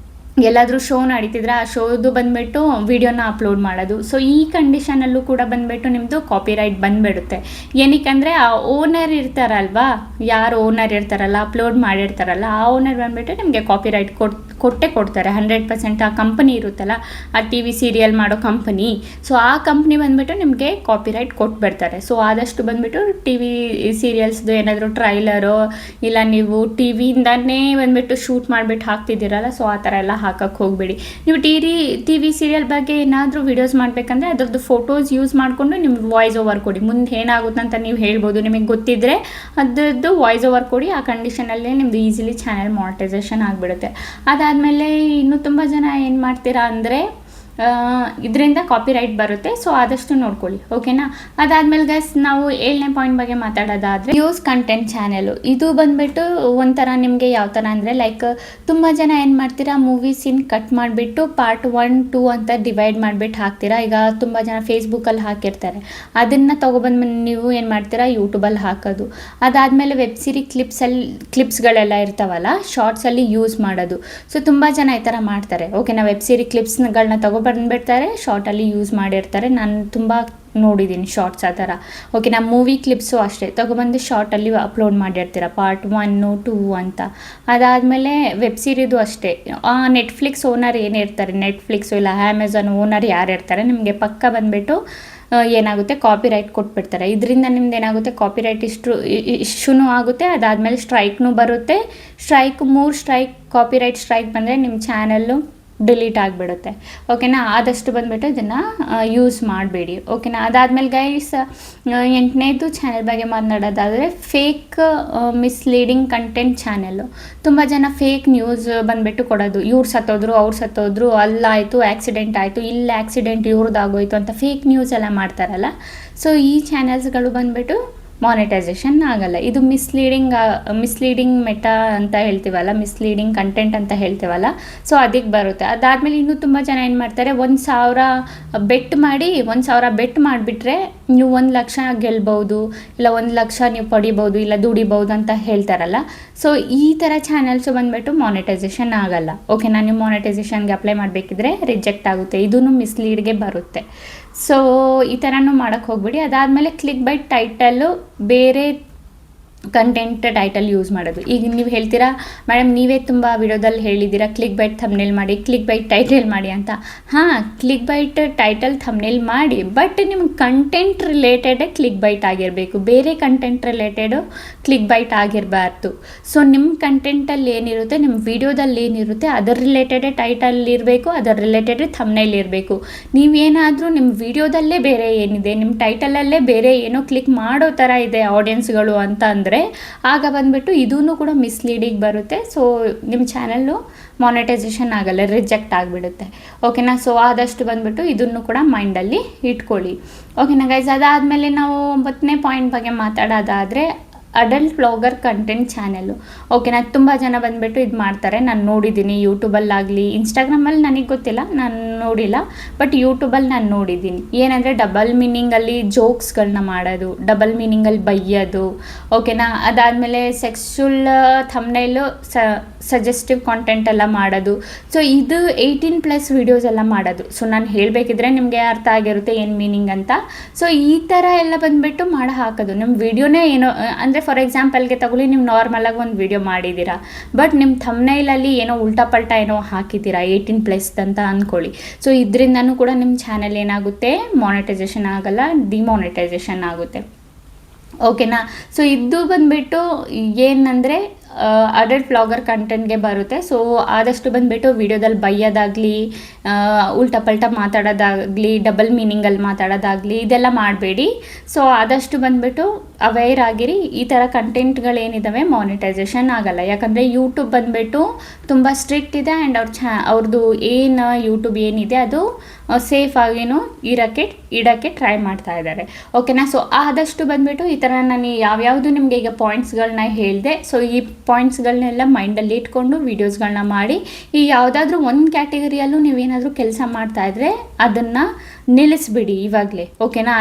ಎಲ್ಲಾದರೂ ಶೋ ನಡೀತಿದ್ರೆ ಆ ಶೋದು ಬಂದುಬಿಟ್ಟು ವಿಡಿಯೋನ ಅಪ್ಲೋಡ್ ಮಾಡೋದು. ಸೊ ಈ ಕಂಡೀಷನಲ್ಲೂ ಕೂಡ ಬಂದುಬಿಟ್ಟು ನಿಮ್ಮದು ಕಾಪಿರೈಟ್ ಬಂದುಬಿಡುತ್ತೆ. ಏನಕ್ಕಂದರೆ ಆ ಓನರ್ ಇರ್ತಾರಲ್ವಾ, ಯಾರು ಓನರ್ ಇರ್ತಾರಲ್ಲ ಅಪ್ಲೋಡ್ ಮಾಡಿರ್ತಾರಲ್ಲ ಆ ಓನರ್ ಬಂದುಬಿಟ್ಟು ನಿಮಗೆ ಕಾಪಿರೈಟ್ ಕೊಟ್ಟೇ ಕೊಡ್ತಾರೆ 100%. ಆ ಕಂಪನಿ ಇರುತ್ತಲ್ಲ, ಆ ಟಿ ವಿ ಸೀರಿಯಲ್ ಮಾಡೋ ಕಂಪನಿ, ಸೊ ಆ ಕಂಪ್ನಿ ಬಂದುಬಿಟ್ಟು ನಿಮಗೆ ಕಾಪಿರೈಟ್ ಕೊಟ್ಬಿಡ್ತಾರೆ. ಸೊ ಆದಷ್ಟು ಬಂದುಬಿಟ್ಟು ಟಿ ವಿ ಸೀರಿಯಲ್ಸ್ದು ಏನಾದರೂ ಟ್ರೈಲರು ಇಲ್ಲ ನೀವು ಟಿ ವಿಯಿಂದನೇ ಬಂದುಬಿಟ್ಟು ಶೂಟ್ ಮಾಡಿಬಿಟ್ಟು ಹಾಕ್ತಿದ್ದೀರಲ್ಲ, ಸೊ ಆ ಥರ ಎಲ್ಲ ಹಾಕಕ್ಕೆ ಹೋಗಬೇಡಿ. ನೀವು ಟಿ ವಿ ಸೀರಿಯಲ್ ಬಗ್ಗೆ ಏನಾದರೂ ವಿಡಿಯೋಸ್ ಮಾಡಬೇಕಂದ್ರೆ ಅದರದ್ದು ಫೋಟೋಸ್ ಯೂಸ್ ಮಾಡಿಕೊಂಡು ನಿಮ್ಮ ವಾಯ್ಸ್ ಓವರ್ ಕೊಡಿ. ಮುಂದೆ ಏನಾಗುತ್ತೆ ಅಂತ ನೀವು ಹೇಳ್ಬೋದು, ನಿಮಗೆ ಗೊತ್ತಿದ್ದರೆ ಅದರದ್ದು ವಾಯ್ಸ್ ಓವರ್ ಕೊಡಿ. ಆ ಕಂಡೀಷನಲ್ಲೇ ನಿಮ್ಮದು ಈಸಿಲಿ ಚಾನಲ್ ಮಾನಿಟೈಸೇಷನ್ ಆಗಿಬಿಡುತ್ತೆ. ಅದಾದಮೇಲೆ ಇನ್ನೂ ತುಂಬ ಜನ ಏನು ಮಾಡ್ತೀರಾ ಅಂದರೆ ಇದರಿಂದ ಕಾಪಿರೈಟ್ ಬರುತ್ತೆ. ಸೊ ಆದಷ್ಟು ನೋಡ್ಕೊಳ್ಳಿ, ಓಕೆನಾ. ಅದಾದಮೇಲೆ ಗೈಸ್ ನಾವು 7ನೇ ಪಾಯಿಂಟ್ ಬಗ್ಗೆ ಮಾತಾಡೋದಾದರೆ ಯೂಸ್ ಕಂಟೆಂಟ್ ಚಾನೆಲು. ಇದು ಬಂದುಬಿಟ್ಟು ಒಂಥರ ನಿಮಗೆ ಯಾವ ಥರ ಅಂದರೆ ಲೈಕ್ ತುಂಬ ಜನ ಏನು ಮಾಡ್ತೀರಾ, ಮೂವೀಸಿನ ಕಟ್ ಮಾಡಿಬಿಟ್ಟು ಪಾರ್ಟ್ 1, 2 ಅಂತ ಡಿವೈಡ್ ಮಾಡಿಬಿಟ್ಟು ಹಾಕ್ತೀರಾ. ಈಗ ತುಂಬ ಜನ ಫೇಸ್ಬುಕ್ಕಲ್ಲಿ ಹಾಕಿರ್ತಾರೆ, ಅದನ್ನು ತೊಗೊಬಂದು ನೀವು ಏನು ಮಾಡ್ತೀರಾ ಯೂಟ್ಯೂಬಲ್ಲಿ ಹಾಕೋದು. ಅದಾದಮೇಲೆ ವೆಬ್ ಸೀರಿ ಕ್ಲಿಪ್ಸ್ಗಳೆಲ್ಲ ಇರ್ತಾವಲ್ಲ ಶಾರ್ಟ್ಸಲ್ಲಿ ಯೂಸ್ ಮಾಡೋದು. ಸೊ ತುಂಬ ಜನ ಈ ಥರ ಮಾಡ್ತಾರೆ, ಓಕೆನಾ. ವೆಬ್ ಸೀರಿ ಕ್ಲಿಪ್ಸ್ಗಳನ್ನ ಬಂದುಬಿಡ್ತಾರೆ, ಶಾರ್ಟಲ್ಲಿ ಯೂಸ್ ಮಾಡಿರ್ತಾರೆ. ನಾನು ತುಂಬ ನೋಡಿದ್ದೀನಿ ಶಾರ್ಟ್ಸ್ ಆ ಥರ, ಓಕೆ. ನಮ್ಮ ಮೂವಿ ಕ್ಲಿಪ್ಸು ಅಷ್ಟೇ ತೊಗೊಬಂದು ಶಾರ್ಟಲ್ಲಿ ಅಪ್ಲೋಡ್ ಮಾಡಿರ್ತೀರ ಪಾರ್ಟ್ 1, 2 ಅಂತ. ಅದಾದಮೇಲೆ ವೆಬ್ ಸೀರಿದು ಅಷ್ಟೇ, ನೆಟ್ಫ್ಲಿಕ್ಸ್ ಓನರ್ ಏನಿರ್ತಾರೆ, ನೆಟ್ಫ್ಲಿಕ್ಸು ಇಲ್ಲ ಅಮೆಝಾನ್ ಓನರ್ ಯಾರು ಇರ್ತಾರೆ ನಿಮಗೆ ಪಕ್ಕ ಬಂದುಬಿಟ್ಟು ಏನಾಗುತ್ತೆ ಕಾಪಿರೈಟ್ ಕೊಟ್ಬಿಡ್ತಾರೆ. ಇದರಿಂದ ನಿಮ್ದು ಏನಾಗುತ್ತೆ ಕಾಪಿರೈಟ್ ಇಶ್ಯೂನೂ ಆಗುತ್ತೆ. ಅದಾದಮೇಲೆ ಸ್ಟ್ರೈಕ್ನೂ ಬರುತ್ತೆ. 3 ಸ್ಟ್ರೈಕ್ ಕಾಪಿರೈಟ್ ಸ್ಟ್ರೈಕ್ ಬಂದರೆ ನಿಮ್ಮ ಚಾನಲ್ಲು ಡಿಲೀಟ್ ಆಗಿಬಿಡುತ್ತೆ, ಓಕೆನಾ. ಆದಷ್ಟು ಬಂದುಬಿಟ್ಟು ಇದನ್ನು ಯೂಸ್ ಮಾಡಬೇಡಿ, ಓಕೆನಾ. ಅದಾದಮೇಲೆ ಗೈಸ್ 8ನೇದು ಚಾನೆಲ್ ಬಗ್ಗೆ ಮಾತನಾಡೋದಾದರೆ ಫೇಕ್ ಮಿಸ್ಲೀಡಿಂಗ್ ಕಂಟೆಂಟ್ ಚಾನೆಲ್ಲು. ತುಂಬ ಜನ ಫೇಕ್ ನ್ಯೂಸ್ ಬಂದುಬಿಟ್ಟು ಕೊಡೋದು, ಇವ್ರು ಸತ್ತೋದ್ರು, ಅವ್ರು ಸತ್ತೋದ್ರು, ಅಲ್ಲಾಯಿತು ಆ್ಯಕ್ಸಿಡೆಂಟ್ ಆಯಿತು, ಇಲ್ಲಿ ಆ್ಯಕ್ಸಿಡೆಂಟ್ ಇವ್ರದ್ದಾಗೋಯ್ತು ಅಂತ ಫೇಕ್ ನ್ಯೂಸ್ ಎಲ್ಲ ಮಾಡ್ತಾರಲ್ಲ. ಸೊ ಈ ಚಾನೆಲ್ಸ್ಗಳು ಬಂದುಬಿಟ್ಟು ಮಾನಿಟೈಸೇಷನ್ ಆಗಲ್ಲ. ಇದು ಮಿಸ್ಲೀಡಿಂಗ್ ಮೆಟಾ ಅಂತ ಹೇಳ್ತೀವಲ್ಲ, ಮಿಸ್ಲೀಡಿಂಗ್ ಕಂಟೆಂಟ್ ಅಂತ ಹೇಳ್ತೀವಲ್ಲ, ಸೊ ಅದಕ್ಕೆ ಬರುತ್ತೆ. ಅದಾದಮೇಲೆ ಇನ್ನೂ ತುಂಬ ಜನ ಏನು ಮಾಡ್ತಾರೆ, 1,000 ಬೆಟ್ ಮಾಡಿಬಿಟ್ರೆ ನೀವು 1,00,000 ಗೆಲ್ಬೋದು, ಇಲ್ಲ 1,00,000 ನೀವು ಪಡಿಬೋದು, ಇಲ್ಲ ದುಡಿಬೋದು ಅಂತ ಹೇಳ್ತಾರಲ್ಲ. ಸೊ ಈ ಥರ ಚಾನಲ್ಸು ಬಂದುಬಿಟ್ಟು ಮಾನಿಟೈಸೇಷನ್ ಆಗಲ್ಲ. ಓಕೆನಾ, ನೀವು ಮಾನಿಟೈಸೇಷನ್ಗೆ ಅಪ್ಲೈ ಮಾಡಬೇಕಿದ್ರೆ ರಿಜೆಕ್ಟ್ ಆಗುತ್ತೆ, ಇದೂ ಮಿಸ್ಲೀಡ್ಗೆ ಬರುತ್ತೆ. ಸೊ ಈ ಥರನೂ ಮಾಡೋಕ್ಕೆ ಹೋಗ್ಬಿಡಿ. ಅದಾದಮೇಲೆ ಕ್ಲಿಕ್ ಬೈ ಟೈಟಲ್ಲು ಬೇರೆ ಕಂಟೆಂಟ್ ಟೈಟಲ್ ಯೂಸ್ ಮಾಡೋದು. ಈಗ ನೀವು ಹೇಳ್ತೀರಾ ಮೇಡಮ್ ನೀವೇ ತುಂಬ ವಿಡಿಯೋದಲ್ಲಿ ಹೇಳಿದ್ದೀರಾ ಕ್ಲಿಕ್ ಬೈಟ್ ಥಂಬ್ನೇಲ್ ಮಾಡಿ, ಕ್ಲಿಕ್ ಬೈಟ್ ಟೈಟಲ್ ಮಾಡಿ ಅಂತ. ಹಾಂ, ಕ್ಲಿಕ್ ಬೈಟ್ ಟೈಟಲ್ ಥಂಬ್ನೇಲ್ ಮಾಡಿ, ಬಟ್ ನಿಮ್ಗೆ ಕಂಟೆಂಟ್ ರಿಲೇಟೆಡೇ ಕ್ಲಿಕ್ ಬೈಟ್ ಆಗಿರಬೇಕು, ಬೇರೆ ಕಂಟೆಂಟ್ ರಿಲೇಟೆಡು ಕ್ಲಿಕ್ ಬೈಟ್ ಆಗಿರಬಾರ್ದು. ಸೊ ನಿಮ್ಮ ಕಂಟೆಂಟಲ್ಲಿ ಏನಿರುತ್ತೆ, ನಿಮ್ಮ ವಿಡಿಯೋದಲ್ಲಿ ಏನಿರುತ್ತೆ ಅದರ ರಿಲೇಟೆಡೇ ಟೈಟಲ್ ಇರಬೇಕು, ಅದರ ರಿಲೇಟೆಡೇ ಥಂಬ್ನೇಲ್ ಇರಬೇಕು. ನೀವೇನಾದರೂ ನಿಮ್ಮ ವಿಡಿಯೋದಲ್ಲೇ ಬೇರೆ ಏನಿದೆ, ನಿಮ್ಮ ಟೈಟಲಲ್ಲೇ ಬೇರೆ ಏನೋ ಕ್ಲಿಕ್ ಮಾಡೋ ಥರ ಇದೆ ಆಡಿಯನ್ಸ್ಗಳು ಅಂತ ಅಂದರೆ ಆಗ ಬಂದುಬಿಟ್ಟು ಇದೂ ಕೂಡ ಮಿಸ್ಲೀಡಿಗೆ ಬರುತ್ತೆ. ಸೊ ನಿಮ್ಮ ಚಾನಲ್ಲು ಮಾನಿಟೈಸೇಷನ್ ಆಗಲ್ಲ, ರಿಜೆಕ್ಟ್ ಆಗಿಬಿಡುತ್ತೆ. ಓಕೆನಾ, ಸೊ ಆದಷ್ಟು ಬಂದುಬಿಟ್ಟು ಇದನ್ನು ಕೂಡ ಮೈಂಡಲ್ಲಿ ಇಟ್ಕೊಳ್ಳಿ. ಓಕೆನಾ ಗೈಸ್, ಅದಾದಮೇಲೆ ನಾವು 9ನೇ ಪಾಯಿಂಟ್ ಬಗ್ಗೆ ಮಾತಾಡೋದಾದರೆ ಅಡಲ್ಟ್ ವ್ಲಾಗರ್ ಕಂಟೆಂಟ್ ಚಾನೆಲ್ಲು. ಓಕೆನಾ, ತುಂಬ ಜನ ಬಂದುಬಿಟ್ಟು ಇದು ಮಾಡ್ತಾರೆ, ನಾನು ನೋಡಿದ್ದೀನಿ ಯೂಟ್ಯೂಬಲ್ಲಾಗಲಿ, ಇನ್ಸ್ಟಾಗ್ರಾಮಲ್ಲಿ ನನಗೆ ಗೊತ್ತಿಲ್ಲ, ನಾನು ನೋಡಿಲ್ಲ, ಬಟ್ ಯೂಟ್ಯೂಬಲ್ಲಿ ನಾನು ನೋಡಿದ್ದೀನಿ. ಏನಂದರೆ ಡಬಲ್ ಮೀನಿಂಗಲ್ಲಿ ಜೋಕ್ಸ್ಗಳನ್ನ ಮಾಡೋದು, ಡಬಲ್ ಮೀನಿಂಗಲ್ಲಿ ಬೈಯೋದು. ಓಕೆನಾ, ಅದಾದಮೇಲೆ ಸೆಕ್ಸುವಲ್ ಥಂಬ್ನೇಲು ಸಜೆಸ್ಟಿವ್ ಕಾಂಟೆಂಟ್ ಎಲ್ಲ ಮಾಡೋದು. ಸೊ ಇದು 18+ ವೀಡಿಯೋಸ್ ಎಲ್ಲ ಮಾಡೋದು. ಸೊ ನಾನು ಹೇಳಬೇಕಿದ್ರೆ ನಿಮಗೆ ಅರ್ಥ ಆಗಿರುತ್ತೆ ಏನು ಮೀನಿಂಗ್ ಅಂತ. ಸೊ ಈ ಥರ ಎಲ್ಲ ಬಂದುಬಿಟ್ಟು ಮಾಡಿ ಹಾಕೋದು. ನಿಮ್ಮ ವಿಡಿಯೋನೇ ಏನೋ ಅಂದರೆ ಫಾರ್ ಎಕ್ಸಾಂಪಲ್ಗೆ ತಗೊಳ್ಳಿ, ನೀವು ನಾರ್ಮಲಾಗಿ ಒಂದು ವಿಡಿಯೋ ಮಾಡಿದ್ದೀರಾ, ಬಟ್ ನಿಮ್ಮ ಥಂಬ್ನೈಲಲ್ಲಿ ಏನೋ ಉಲ್ಟಾ ಪಲ್ಟಾ ಏನೋ ಹಾಕಿದ್ದೀರಾ 18+ ಅಂತ ಅಂದ್ಕೊಳ್ಳಿ. ಸೊ ಇದರಿಂದನೂ ಕೂಡ ನಿಮ್ಮ ಚಾನೆಲ್ ಏನಾಗುತ್ತೆ, ಮಾನಿಟೈಸೇಷನ್ ಆಗಲ್ಲ, ಡಿಮಾನಿಟೈಸೇಷನ್ ಆಗುತ್ತೆ. ಓಕೆನಾ, ಸೊ ಇದು ಬಂದುಬಿಟ್ಟು ಏನಂದರೆ ಅಡಲ್ಟ್ ವ್ಲಾಗರ್ ಕಂಟೆಂಟ್ಗೆ ಬರುತ್ತೆ. ಸೊ ಆದಷ್ಟು ಬಂದುಬಿಟ್ಟು ವಿಡಿಯೋದಲ್ಲಿ ಬೈಯೋದಾಗಲಿ, ಉಲ್ಟಾ ಪಲ್ಟಾ ಮಾತಾಡೋದಾಗಲಿ, ಡಬಲ್ ಮೀನಿಂಗಲ್ಲಿ ಮಾತಾಡೋದಾಗಲಿ ಇದೆಲ್ಲ ಮಾಡಬೇಡಿ. ಸೊ ಆದಷ್ಟು ಬಂದುಬಿಟ್ಟು ಅವೇರ್ ಆಗಿರಿ. ಈ ಥರ ಕಂಟೆಂಟ್ಗಳೇನಿದ್ದಾವೆ ಮಾನಿಟೈಸೇಷನ್ ಆಗಲ್ಲ. ಯಾಕಂದರೆ ಯೂಟ್ಯೂಬ್ ಬಂದುಬಿಟ್ಟು ತುಂಬ ಸ್ಟ್ರಿಕ್ಟ್ ಇದೆ, ಆ್ಯಂಡ್ ಅವ್ರದ್ದು ಏನು ಯೂಟ್ಯೂಬ್ ಏನಿದೆ ಅದು ಸೇಫ್ ಆಗಿನೂ ಇಡೋಕ್ಕೆ ಟ್ರೈ ಮಾಡ್ತಾ ಇದ್ದಾರೆ. ಓಕೆನಾ, ಸೊ ಆದಷ್ಟು ಬಂದುಬಿಟ್ಟು ಈ ಥರ ನಾನು ಯಾವ್ಯಾವುದು ನಿಮಗೆ ಈಗ ಪಾಯಿಂಟ್ಸ್ಗಳನ್ನ ಹೇಳಿದೆ, ಸೊ ಈ ಪಾಯಿಂಟ್ಸ್ಗಳನ್ನೆಲ್ಲ ಮೈಂಡಲ್ಲಿ ಇಟ್ಕೊಂಡು ವೀಡಿಯೋಸ್ಗಳನ್ನ ಮಾಡಿ. ಈ ಯಾವುದಾದ್ರೂ ಒಂದು ಕ್ಯಾಟಗರಿಯಲ್ಲೂ ನೀವೇನಾದರೂ ಕೆಲಸ ಮಾಡ್ತಾಯಿದ್ರೆ ಅದನ್ನು ನಿಲ್ಲಿಸ್ಬಿಡಿ ಇವಾಗಲೇ. ಓಕೆನಾ,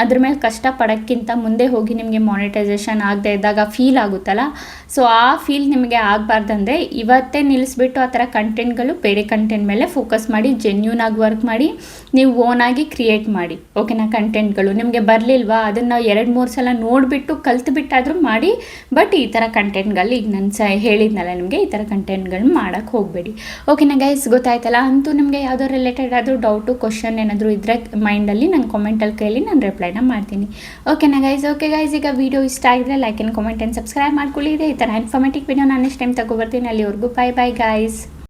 ಅದ್ರ ಮೇಲೆ ಕಷ್ಟಪಡೋಕ್ಕಿಂತ ಮುಂದೆ ಹೋಗಿ ನಿಮಗೆ ಮಾನಿಟೈಸೇಷನ್ ಆಗದೆ ಇದ್ದಾಗ ಫೀಲ್ ಆಗುತ್ತಲ್ಲ, ಸೊ ಆ ಫೀಲ್ ನಿಮಗೆ ಆಗಬಾರ್ದಂದರೆ ಇವತ್ತೇ ನಿಲ್ಲಿಸ್ಬಿಟ್ಟು ಆ ಥರ ಕಂಟೆಂಟ್ಗಳು ಬೇರೆ ಕಂಟೆಂಟ್ ಮೇಲೆ ಫೋಕಸ್ ಮಾಡಿ, ಜೆನ್ಯೂನ್ ಆಗಿ ವರ್ಕ್ ಮಾಡಿ, ನೀವು ಓನಾಗಿ ಕ್ರಿಯೇಟ್ ಮಾಡಿ. ಓಕೆನಾ, ಕಂಟೆಂಟ್ಗಳು ನಿಮಗೆ ಬರಲಿಲ್ವಾ ಅದನ್ನು 2-3 ಸಲ ನೋಡಿಬಿಟ್ಟು ಕಲ್ತ್ಬಿಟ್ಟಾದರೂ ಮಾಡಿ. ಬಟ್ ಈ ಥರ ಕಂಟೆಂಟ್ಗಳು ಈಗ ನಾನು ಹೇಳಿದ್ನಲ್ಲ ನಿಮಗೆ, ಈ ಥರ ಕಂಟೆಂಟ್ಗಳನ್ನ ಮಾಡೋಕ್ಕೆ ಹೋಗಬೇಡಿ. ಓಕೆನಾ ಗೈಸ್, ಗೊತ್ತಾಯ್ತಲ್ಲ. ಅಂತೂ ನಿಮಗೆ ಯಾವುದೋ ರಿಲೇಟೆಡ್ ಆದರೂ ಡೌಟು ಕ್ವಶನ್ ಏನಾದರೂ ಇದ್ದರೆ ಮೈಂಡಲ್ಲಿ ನಾನು ಕಾಮೆಂಟಲ್ಲಿ ಕೇಳಿ ನಾನು ರಿಪ್ಲೈನ ಮಾಡ್ತೀನಿ. ಓಕೆನಾ ಗೈಸ್, ಈಗ ವಿಡಿಯೋ ಇಷ್ಟ ಆಗಿದ್ರೆ like and comment and subscribe ಮಾಡ್ಕೊಳ್ಳಿ. ಈ ಥರ ಇನ್ಫಾರ್ಮೇಟಿವ್ ವಿಡಿಯೋ ನಾನು ನೆಕ್ಸ್ಟ್ ಟೈಮ್ ತಗೊಬರ್ತೀನಿ. ಅಲ್ಲಿವರೆಗೂ ಬೈ ಗೈಸ್.